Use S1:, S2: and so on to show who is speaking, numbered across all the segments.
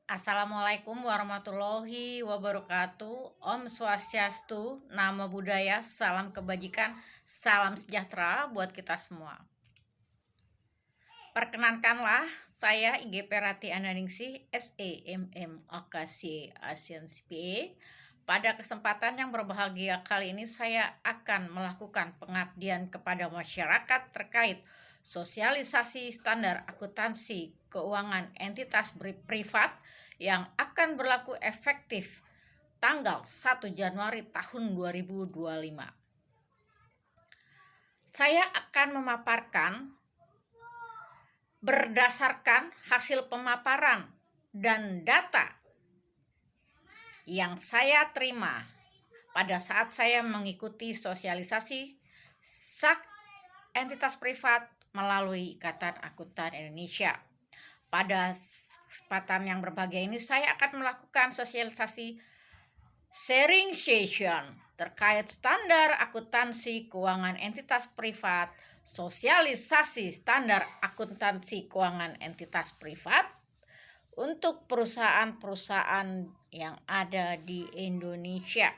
S1: Assalamualaikum warahmatullahi wabarakatuh. Om Swastiastu, Namo Buddhaya, salam kebajikan, salam sejahtera buat kita semua. Perkenankanlah, saya IGP Rati Andaningsih, SEMM AKC Asian CPA. Pada kesempatan yang berbahagia kali ini saya akan melakukan pengabdian kepada masyarakat terkait sosialisasi standar akuntansi keuangan entitas privat yang akan berlaku efektif tanggal 1 Januari tahun 2025. Saya akan memaparkan berdasarkan hasil pemaparan dan data yang saya terima pada saat saya mengikuti sosialisasi SAK entitas privat melalui Ikatan Akuntan Indonesia. Pada kesempatan yang berbahagia ini saya akan melakukan sosialisasi sharing session terkait standar akuntansi keuangan entitas privat, sosialisasi standar akuntansi keuangan entitas privat untuk perusahaan-perusahaan yang ada di Indonesia.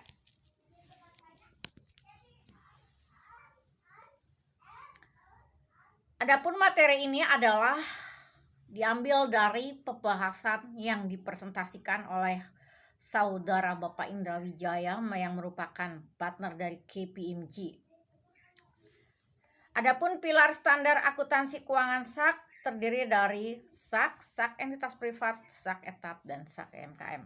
S1: Adapun materi ini adalah diambil dari pembahasan yang dipresentasikan oleh Saudara Bapak Indra Wijaya yang merupakan partner dari KPMG. Adapun pilar standar akuntansi keuangan SAK terdiri dari SAK, SAK entitas privat, SAK etap, dan SAK MKM.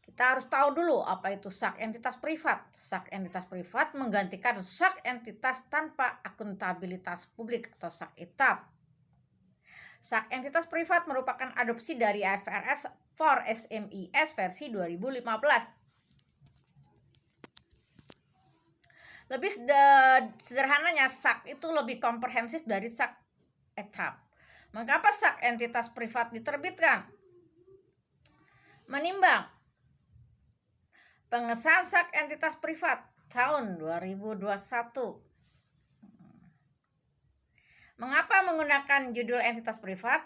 S1: Kita harus tahu dulu apa itu SAK entitas privat. SAK entitas privat menggantikan SAK entitas tanpa akuntabilitas publik atau SAK etap. SAK entitas privat merupakan adopsi dari IFRS for SMEs versi 2015. Lebih sederhananya, SAK itu lebih komprehensif dari SAK etap. Mengapa SAK entitas privat diterbitkan? Menimbang pengesahan SAK entitas privat tahun 2021. Mengapa menggunakan judul entitas privat?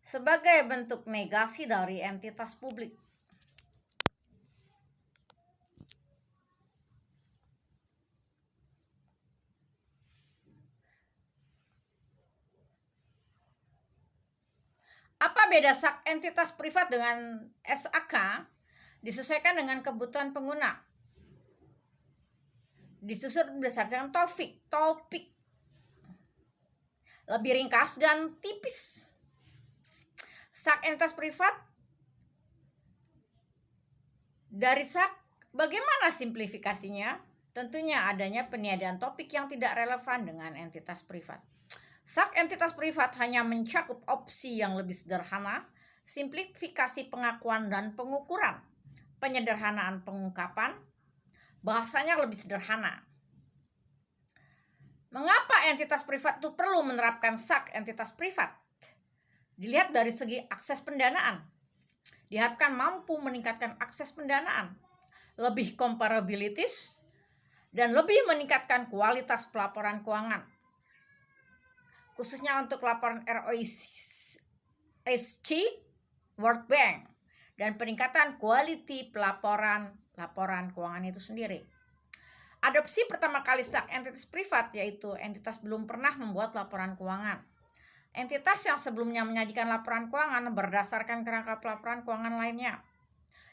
S1: Sebagai bentuk negasi dari entitas publik. Apa beda SAK entitas privat dengan SAK? Disesuaikan dengan kebutuhan pengguna. Disusun berdasarkan topik. Lebih ringkas dan tipis. SAK entitas privat dari SAK, bagaimana simplifikasinya? Tentunya adanya peniadaan topik yang tidak relevan dengan entitas privat. SAK entitas privat hanya mencakup opsi yang lebih sederhana, simplifikasi pengakuan dan pengukuran, penyederhanaan pengungkapan, bahasanya lebih sederhana. Mengapa entitas privat itu perlu menerapkan SAK entitas privat? Dilihat dari segi akses pendanaan. Diharapkan mampu meningkatkan akses pendanaan, lebih comparabilities, dan lebih meningkatkan kualitas pelaporan keuangan. Khususnya untuk laporan ROIC, World Bank, dan peningkatan quality laporan keuangan itu sendiri. Adopsi pertama kali SAK entitas privat yaitu entitas belum pernah membuat laporan keuangan. Entitas yang sebelumnya menyajikan laporan keuangan berdasarkan kerangka pelaporan keuangan lainnya,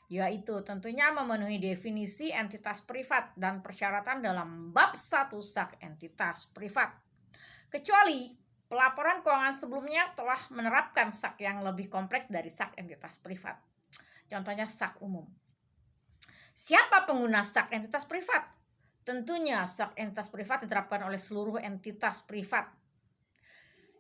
S1: yaitu tentunya memenuhi definisi entitas privat dan persyaratan dalam bab 1 SAK entitas privat. Kecuali pelaporan keuangan sebelumnya telah menerapkan SAK yang lebih kompleks dari SAK entitas privat. Contohnya SAK umum. Siapa pengguna SAK entitas privat? Tentunya SAK entitas privat diterapkan oleh seluruh entitas privat.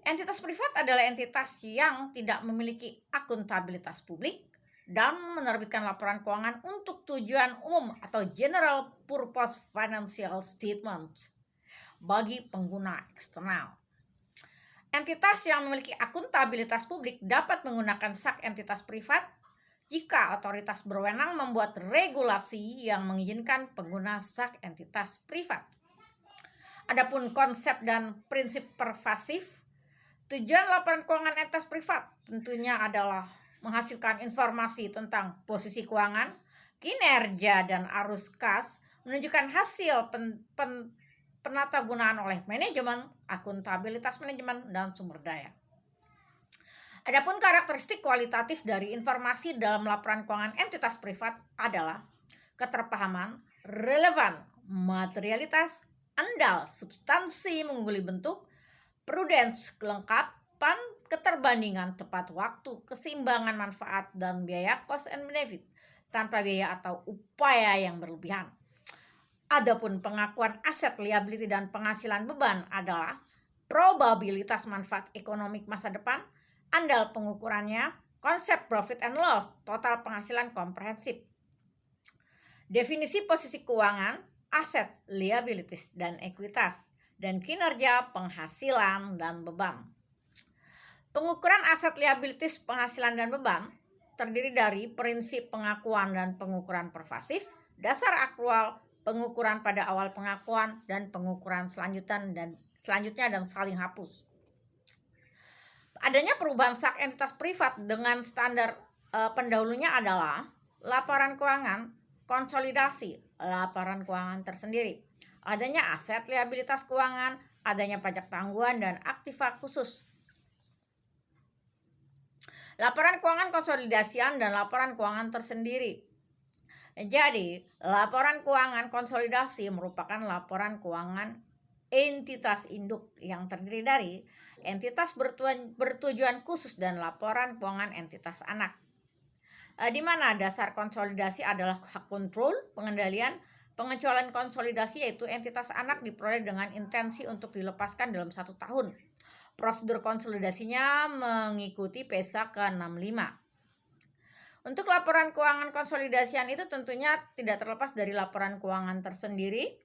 S1: Entitas privat adalah entitas yang tidak memiliki akuntabilitas publik dan menerbitkan laporan keuangan untuk tujuan umum atau general purpose financial statement bagi pengguna eksternal. Entitas yang memiliki akuntabilitas publik dapat menggunakan SAK entitas privat jika otoritas berwenang membuat regulasi yang mengizinkan pengguna SAK entitas privat. Adapun konsep dan prinsip pervasif, Tujuan laporan keuangan entitas privat tentunya adalah menghasilkan informasi tentang posisi keuangan, kinerja, dan arus kas, menunjukkan hasil penata gunaan oleh manajemen, akuntabilitas manajemen, dan sumber daya. Adapun karakteristik kualitatif dari informasi dalam laporan keuangan entitas privat adalah keterpahaman, relevan, materialitas, andal, substansi mengungguli bentuk, prudence, kelengkapan, keterbandingan, tepat waktu, keseimbangan manfaat dan biaya, cost and benefit, tanpa biaya atau upaya yang berlebihan. Adapun pengakuan aset, liability, dan penghasilan beban adalah probabilitas manfaat ekonomi masa depan, andal pengukurannya, konsep profit and loss, total penghasilan komprehensif. Definisi posisi keuangan, aset, liabilities, dan ekuitas, dan kinerja, penghasilan, dan beban. Pengukuran aset, liabilities, penghasilan, dan beban terdiri dari prinsip pengakuan dan pengukuran pervasif, dasar akrual, pengukuran pada awal pengakuan, dan pengukuran selanjutnya dan saling hapus. Adanya perubahan sak entitas privat dengan standar pendahulunya adalah laporan keuangan konsolidasi, laporan keuangan tersendiri, adanya aset liabilitas keuangan, adanya pajak tangguhan dan aktiva khusus. Laporan keuangan konsolidasian dan laporan keuangan tersendiri. Jadi, laporan keuangan konsolidasi merupakan laporan keuangan entitas induk yang terdiri dari entitas bertujuan khusus dan laporan keuangan entitas anak. Di mana dasar konsolidasi adalah hak kontrol, pengendalian, pengecualian konsolidasi yaitu entitas anak diperoleh dengan intensi untuk dilepaskan dalam 1 tahun. Prosedur konsolidasinya mengikuti PESA ke-65. Untuk laporan keuangan konsolidasian itu tentunya tidak terlepas dari laporan keuangan tersendiri.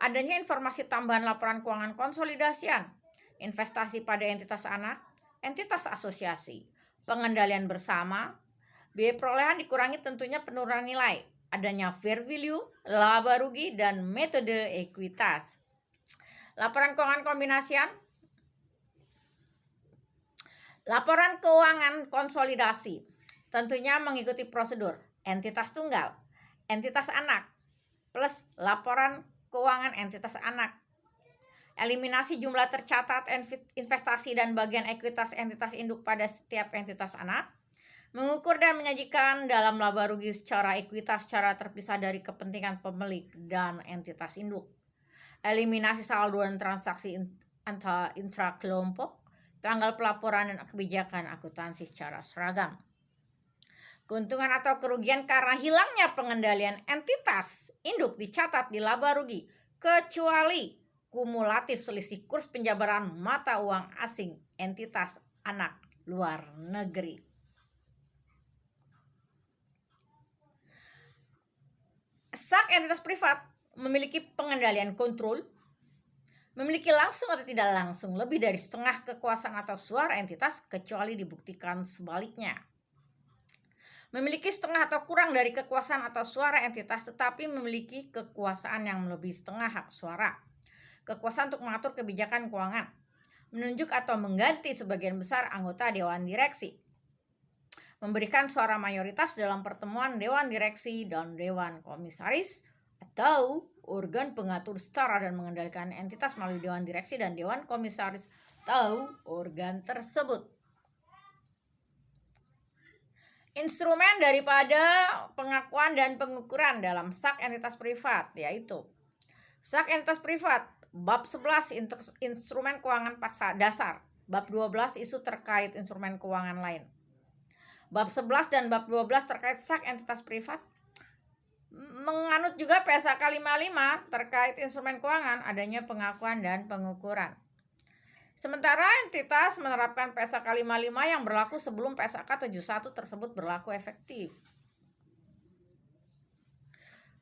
S1: Adanya informasi tambahan laporan keuangan konsolidasian, investasi pada entitas anak, entitas asosiasi, pengendalian bersama, biaya perolehan dikurangi tentunya penurunan nilai, adanya fair value, laba rugi, dan metode ekuitas. Laporan keuangan kombinasian, laporan keuangan konsolidasi tentunya mengikuti prosedur entitas tunggal, entitas anak, plus laporan keuangan entitas anak. Eliminasi jumlah tercatat investasi dan bagian ekuitas entitas induk pada setiap entitas anak. Mengukur dan menyajikan dalam laba rugi secara ekuitas secara terpisah dari kepentingan pemilik dan entitas induk. Eliminasi saldo dan transaksi intra-kelompok, tanggal pelaporan dan kebijakan akuntansi secara seragam. Keuntungan atau kerugian karena hilangnya pengendalian entitas induk dicatat di laba rugi, kecuali kumulatif selisih kurs penjabaran mata uang asing entitas anak luar negeri. Sak entitas privat memiliki pengendalian kontrol, memiliki langsung atau tidak langsung lebih dari setengah kekuasaan atau suara entitas kecuali dibuktikan sebaliknya. Memiliki setengah atau kurang dari kekuasaan atau suara entitas tetapi memiliki kekuasaan yang melebihi setengah hak suara. Kekuasaan untuk mengatur kebijakan keuangan, menunjuk atau mengganti sebagian besar anggota dewan direksi, memberikan suara mayoritas dalam pertemuan dewan direksi dan dewan komisaris atau organ pengatur setara dan mengendalikan entitas melalui dewan direksi dan dewan komisaris atau organ tersebut. Instrumen daripada pengakuan dan pengukuran dalam sak entitas privat yaitu sak entitas privat bab 11 instrumen keuangan dasar, bab 12 isu terkait instrumen keuangan lain. Bab 11 dan bab 12 terkait sak entitas privat menganut juga PSAK 55 terkait instrumen keuangan adanya pengakuan dan pengukuran. Sementara entitas menerapkan PSAK 55 yang berlaku sebelum PSAK 71 tersebut berlaku efektif.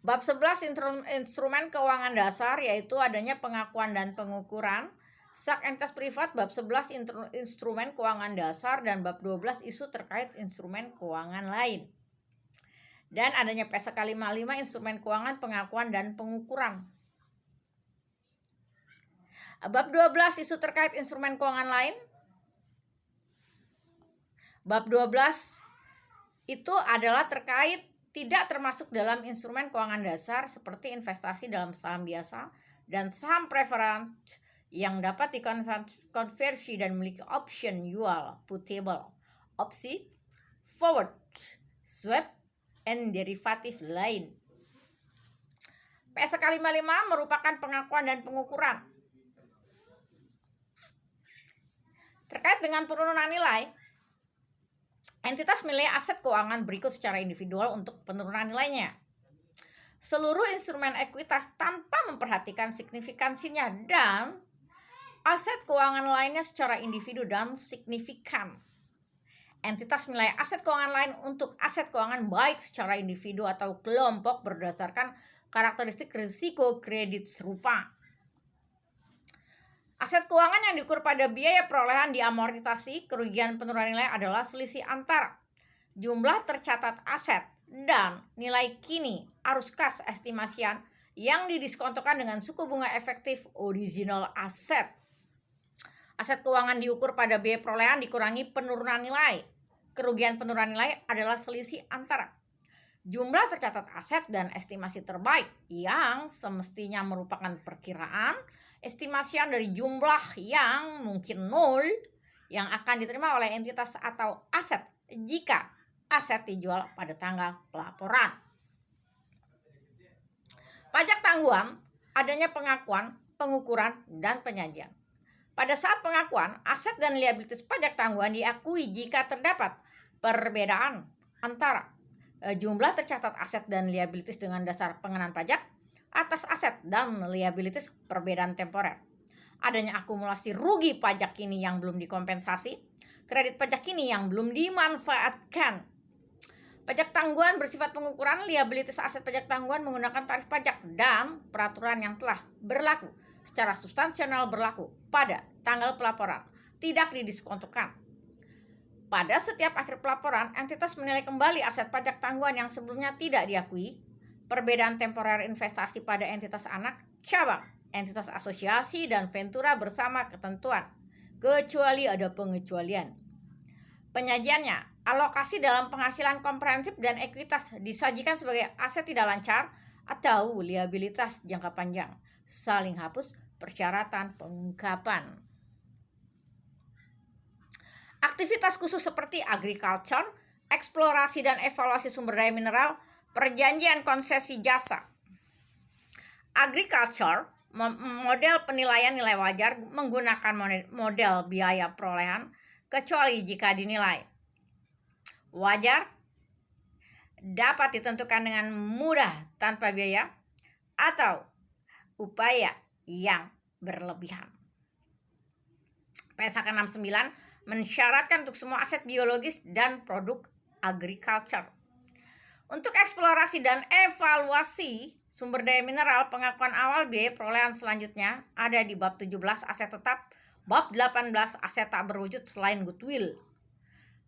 S1: Bab 11 instrumen keuangan dasar yaitu adanya pengakuan dan pengukuran sak entitas privat, bab 11 instrumen keuangan dasar dan bab 12 isu terkait instrumen keuangan lain. Dan adanya PSAK 55 instrumen keuangan pengakuan dan pengukuran. Bab 12 isu terkait instrumen keuangan lain Bab 12 itu adalah terkait tidak termasuk dalam instrumen keuangan dasar seperti investasi dalam saham biasa dan saham preferred yang dapat dikonversi dan memiliki option jual, putable, opsi, forward, swap, and derivatif lain. PSK 55 merupakan pengakuan dan pengukuran terkait dengan penurunan nilai. Entitas menilai aset keuangan berikut secara individual untuk penurunan nilainya. Seluruh instrumen ekuitas tanpa memperhatikan signifikansinya dan aset keuangan lainnya secara individu dan signifikan. Entitas menilai aset keuangan lain untuk aset keuangan baik secara individu atau kelompok berdasarkan karakteristik risiko kredit serupa. Aset keuangan yang diukur pada biaya perolehan diamortisasi, kerugian penurunan nilai adalah selisih antara jumlah tercatat aset dan nilai kini arus kas estimasian yang didiskontokan dengan suku bunga efektif original aset. Aset keuangan diukur pada biaya perolehan dikurangi penurunan nilai. Kerugian penurunan nilai adalah selisih antara jumlah tercatat aset dan estimasi terbaik yang semestinya merupakan perkiraan estimasian dari jumlah yang mungkin nol yang akan diterima oleh entitas atau aset jika aset dijual pada tanggal pelaporan. Pajak tangguhan adanya pengakuan, pengukuran, dan penyajian. Pada saat pengakuan, aset dan liabilitas pajak tangguhan diakui jika terdapat perbedaan antara jumlah tercatat aset dan liabilitas dengan dasar pengenaan pajak atas aset dan liabilitas perbedaan temporer. Adanya akumulasi rugi pajak kini yang belum dikompensasi, kredit pajak kini yang belum dimanfaatkan. Pajak tangguhan bersifat pengukuran liabilitas aset pajak tangguhan menggunakan tarif pajak dan peraturan yang telah berlaku secara substansial berlaku pada tanggal pelaporan, tidak didiskontokan. Pada setiap akhir pelaporan, entitas menilai kembali aset pajak tangguhan yang sebelumnya tidak diakui, perbedaan temporer investasi pada entitas anak, cabang, entitas asosiasi, dan ventura bersama ketentuan, kecuali ada pengecualian. Penyajiannya, alokasi dalam penghasilan komprehensif dan ekuitas disajikan sebagai aset tidak lancar atau liabilitas jangka panjang, saling hapus persyaratan pengungkapan. Aktivitas khusus seperti agriculture, eksplorasi dan evaluasi sumber daya mineral, perjanjian konsesi jasa. Agriculture, model penilaian nilai wajar menggunakan model biaya perolehan, kecuali jika dinilai wajar, dapat ditentukan dengan mudah tanpa biaya, atau upaya yang berlebihan. PSK 69 mensyaratkan untuk semua aset biologis dan produk agriculture. Untuk eksplorasi dan evaluasi sumber daya mineral, pengakuan awal biaya perolehan selanjutnya ada di bab 17 aset tetap, bab 18 aset tak berwujud selain goodwill.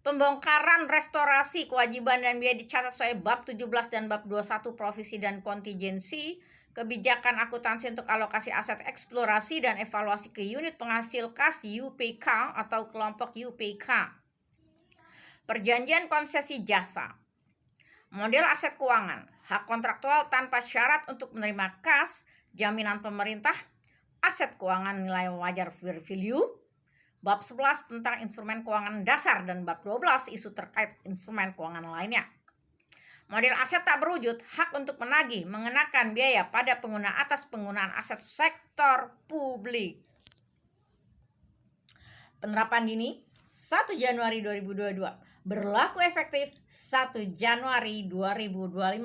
S1: Pembongkaran, restorasi, kewajiban dan biaya dicatat sesuai bab 17 dan bab 21 provisi dan kontingensi, kebijakan akuntansi untuk alokasi aset eksplorasi dan evaluasi ke unit penghasil kas UPK atau kelompok UPK. Perjanjian konsesi jasa. Model aset keuangan, hak kontraktual tanpa syarat untuk menerima kas, jaminan pemerintah, aset keuangan nilai wajar fair value, bab 11 tentang instrumen keuangan dasar dan bab 12 isu terkait instrumen keuangan lainnya. Model aset tak berwujud, hak untuk menagih, mengenakan biaya pada pengguna atas penggunaan aset sektor publik. Penerapan dini 1 Januari 2022, berlaku efektif 1 Januari 2025.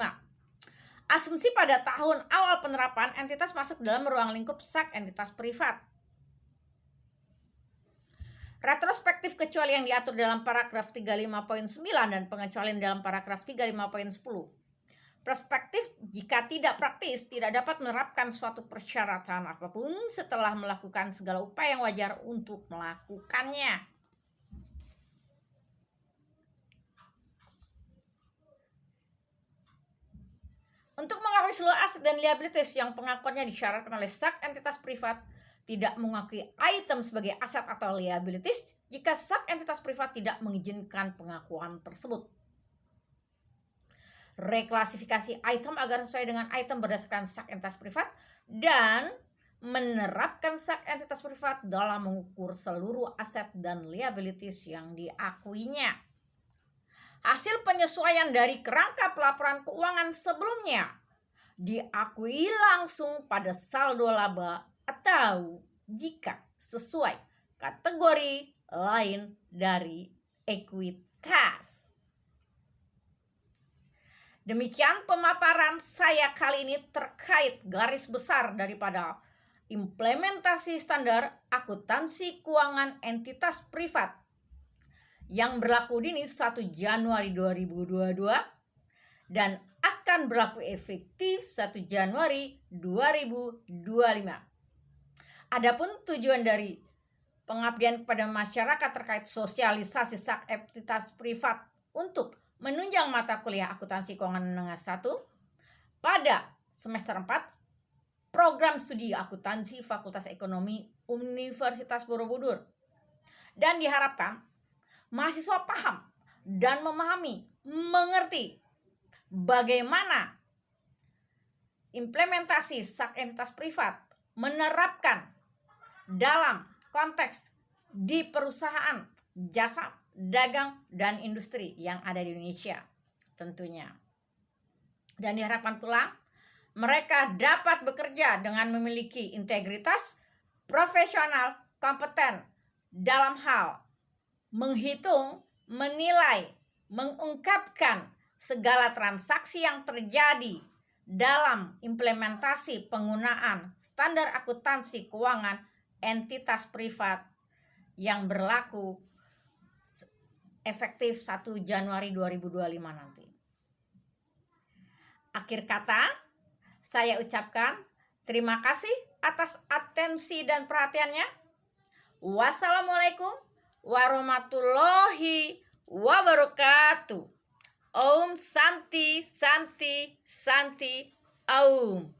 S1: Asumsi pada tahun awal penerapan, entitas masuk dalam ruang lingkup SEC entitas privat. Retrospektif kecuali yang diatur dalam paragraf 35.9 dan pengecualian dalam paragraf 35.10. Prospektif jika tidak praktis tidak dapat menerapkan suatu persyaratan apapun setelah melakukan segala upaya yang wajar untuk melakukannya. Untuk mengakui seluruh aset dan liabilitas yang pengakuannya disyaratkan oleh SEC entitas privat, tidak mengakui item sebagai aset atau liabilities jika sak entitas privat tidak mengizinkan pengakuan tersebut. Reklasifikasi item agar sesuai dengan item berdasarkan sak entitas privat dan menerapkan sak entitas privat dalam mengukur seluruh aset dan liabilities yang diakuinya. Hasil penyesuaian dari kerangka pelaporan keuangan sebelumnya diakui langsung pada saldo laba atau jika sesuai kategori lain dari ekuitas. Demikian pemaparan saya kali ini terkait garis besar daripada implementasi standar akuntansi keuangan entitas privat yang berlaku dini 1 Januari 2022 dan akan berlaku efektif 1 Januari 2025. Adapun tujuan dari pengabdian kepada masyarakat terkait sosialisasi sak entitas privat untuk menunjang mata kuliah akuntansi keuangan menengah 1 pada semester 4 program studi akuntansi Fakultas Ekonomi Universitas Borobudur. Dan diharapkan mahasiswa paham dan memahami, mengerti bagaimana implementasi sak entitas privat menerapkan dalam konteks di perusahaan, jasa, dagang, dan industri yang ada di Indonesia tentunya. Dan diharapkan pula mereka dapat bekerja dengan memiliki integritas, profesional, kompeten dalam hal menghitung, menilai, mengungkapkan segala transaksi yang terjadi dalam implementasi penggunaan standar akuntansi keuangan entitas privat yang berlaku efektif 1 Januari 2025 nanti. Akhir kata, saya ucapkan terima kasih atas atensi dan perhatiannya. Wassalamualaikum warahmatullahi wabarakatuh. Om Santi Santi Santi Om.